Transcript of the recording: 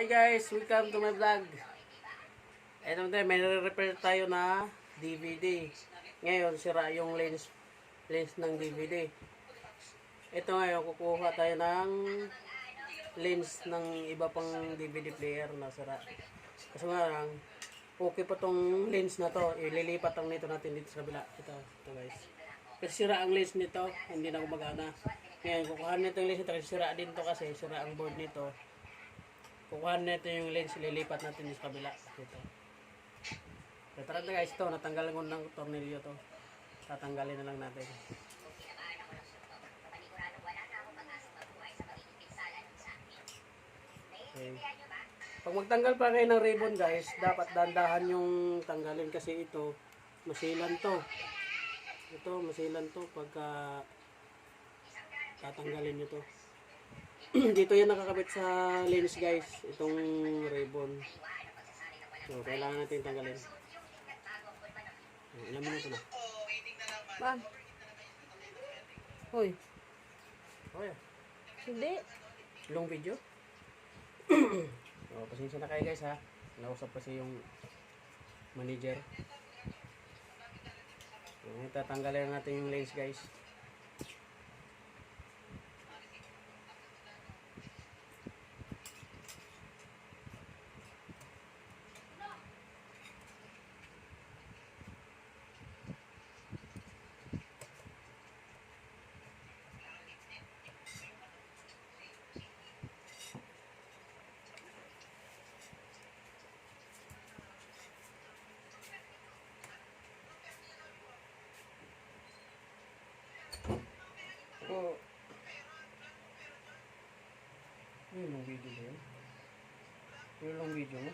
Hi guys, welcome to my vlog. Ito tayo, may repair tayo na DVD. Ngayon, sira yung lens ng DVD. Ito ngayon, kukuha tayo ng lens ng iba pang DVD player na sira. Kasi nga lang, okay pa tong lens na to. Ililipat ang nito natin dito sa kabila. Ito guys. Kasi sira ang lens nito, hindi na gumagana. Ngayon, kukuha nito yung lens nito kasi sira din to kasi sira ang board nito. Kukuha nito yung lens, ililipat natin sa kabila. Ito. So, tara na guys, ito, natanggalan ko ng tornilyo to. Tatanggalin na lang natin. Okay. Pag magtanggal pa kayo ng ribbon guys, dapat dandahan yung tanggalin kasi ito, masilan to. Ito, masilan to pagka tatanggalin nyo to. Dito yan nakakabit sa lens guys, itong ribbon. So, kailangan natin tanggalin. Ilang minuto na? Ba? Hoy. Okay. Hindi. Long video? So, pasensya na kayo guys ha. Nausap kasi yung manager. So, tatanggalin natin yung lens guys. Oh. Yung long video ba yun? Yung long video mo?